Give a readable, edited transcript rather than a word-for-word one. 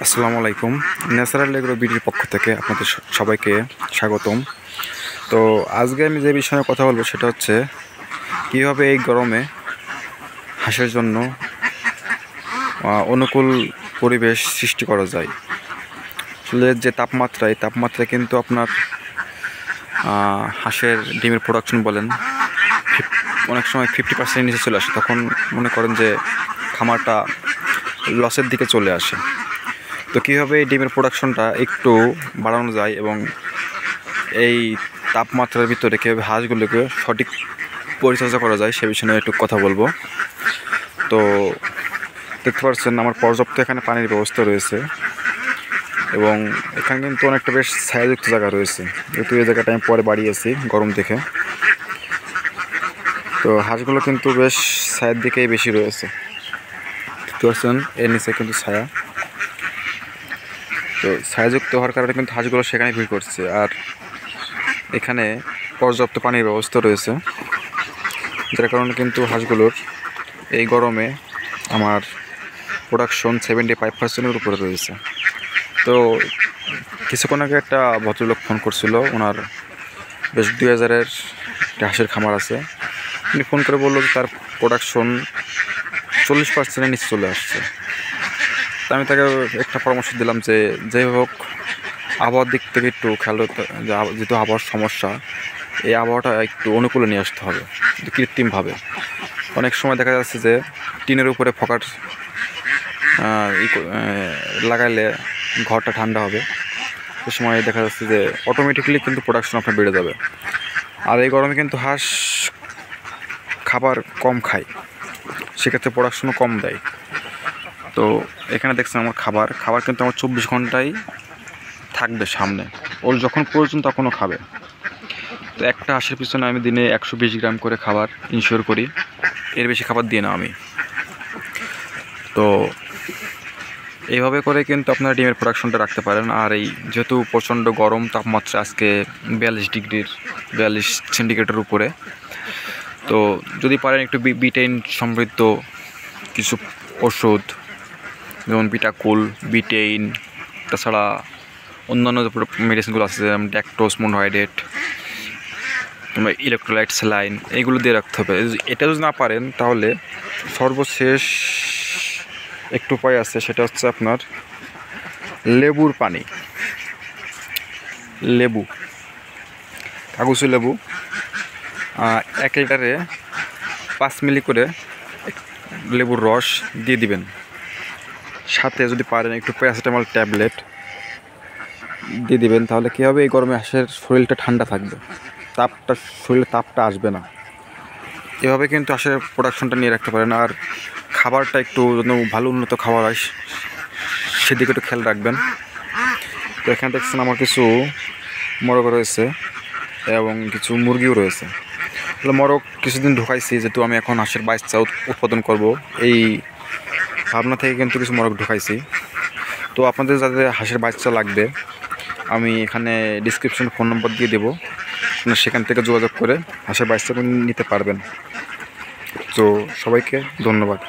আসসালামু আলাইকুম। Natural agro বিডির পক্ষ থেকে আপনাদের সবাইকে স্বাগতম। তো আজকে আমি যে বিষয়ে কথা বলবো সেটা হচ্ছে কীভাবে এই গরমে হাঁসের জন্য অনুকূল পরিবেশ সৃষ্টি করা যায়। আসলে যে তাপমাত্রায় কিন্তু আপনার হাঁসের ডিমের প্রোডাকশন বলেন অনেক সময় 50% নিচে চলে আসে। তখন মনে করেন যে খামারটা লসের দিকে চলে আসে। তো কীভাবে এই ডিমের প্রোডাকশনটা একটু বাড়ানো যায় এবং এই তাপমাত্রার ভিতরে কীভাবে হাঁসগুলোকে সঠিক পরিচর্যা করা যায় সে বিষয়ে একটু কথা বলবো। তো দেখতে পাচ্ছেন আমার পর্যাপ্ত এখানে পানির ব্যবস্থা রয়েছে এবং এখানে কিন্তু অনেকটা বেশ ছায়াযুক্ত জায়গা রয়েছে, যেহেতু এই জায়গাটা আমি পরে বাড়িয়েছি গরম দেখে। তো হাঁসগুলো কিন্তু বেশ ছায়ার দিকেই বেশি রয়েছে, দেখতে পাচ্ছেন এর নিচে কিন্তু ছায়া। তো ছায়াযুক্ত হওয়ার কারণে কিন্তু হাঁসগুলো সেখানে ভিড় করছে, আর এখানে পর্যাপ্ত পানির ব্যবস্থা রয়েছে, যার কারণে কিন্তু হাঁসগুলোর এই গরমে আমার প্রোডাকশন 75%-এর উপরে রয়েছে। তো কিছুক্ষণ আগে একটা ভদ্রলোক ফোন করছিল, ওনার বেশ 2000-এর হাঁসের খামার আছে। উনি ফোন করে বললো যে তার প্রোডাকশন 40%-এর নিচে চলে আসছে। তো আমি তাকে একটা পরামর্শ দিলাম যে যাই হোক আবহাওয়ার দিক থেকে একটু খেয়াল করতে, যেহেতু আবহাওয়ার সমস্যা, এই আবহাওয়াটা একটু অনুকূলে নিয়ে আসতে হবে কৃত্রিমভাবে। অনেক সময় দেখা যাচ্ছে যে টিনের উপরে ফকার লাগাইলে ঘরটা ঠান্ডা হবে, সে সময় দেখা যাচ্ছে যে অটোমেটিক্যালি কিন্তু প্রোডাকশন আপনার বেড়ে যাবে। আর এই গরমে কিন্তু হাঁস খাবার কম খায়, সেক্ষেত্রে প্রোডাকশনও কম দেয়। তো এখানে দেখছেন আমার খাবার কিন্তু আমার 24 ঘন্টাই থাকবে সামনে, ওর যখন প্রয়োজন তখনও খাবে। তো একটা হাঁসের পিছনে আমি দিনে 120 গ্রাম করে খাবার ইনশিওর করি, এর বেশি খাবার দিই না আমি। তো এইভাবে করে কিন্তু আপনারা ডিমের প্রোডাকশনটা রাখতে পারেন। আর এই যেহেতু প্রচণ্ড গরম তাপমাত্রা, আজকে 42 সেন্টিগ্রেডের উপরে, তো যদি পারেন একটু বিটেইন সমৃদ্ধ কিছু ওষুধ, যেমন বিটাকুল, বিটেইন, তাছাড়া অন্যান্য মেডিসিনগুলো আছে যেমন ড্যাক্টোস, মোনোহাইড্রেট, ইলেকট্রোলাইট, স্যালাইন, এইগুলো দিয়ে রাখতে হবে। এটা যদি না পারেন তাহলে সর্বশেষ একটু উপায় আছে, সেটা হচ্ছে আপনার লেবুর পানি, কাগজে লেবু 1 লিটারে 5 মিলি করে লেবুর রস দিয়ে দিবেন। সাথে যদি পারেন একটু প্যারাসিটামল ট্যাবলেট দিয়ে দিবেন, তাহলে কী হবে, এই গরমে হাঁসের শরীরটা ঠান্ডা থাকবে, শরীরে তাপটা আসবে না। এভাবে কিন্তু হাঁসের প্রোডাকশনটা নিয়ে রাখতে পারেন। আর খাবারটা একটু যেন ভালো উন্নত খাবার হয় সেদিকে একটু খেয়াল রাখবেন। তো এখানে দেখছেন আমার কিছু মোরগ রয়েছে এবং কিছু মুরগিও রয়েছে। তাহলে মোরগ কিছুদিন ঢুকাইছি, যেহেতু আমি এখন হাঁসের বাচ্চা উৎপাদন করব, এই ভাবনা থেকে কিন্তু কিছু মোরগ ঢুকাইছি। তো আপনাদের যাদের হাঁসের বাচ্চা লাগবে, আমি এখানে ডিসক্রিপশনে ফোন নম্বর দিয়ে দেবো, আপনারা সেখান থেকে যোগাযোগ করে হাঁসের বাচ্চা নিতে পারবেন। তো সবাইকে ধন্যবাদ।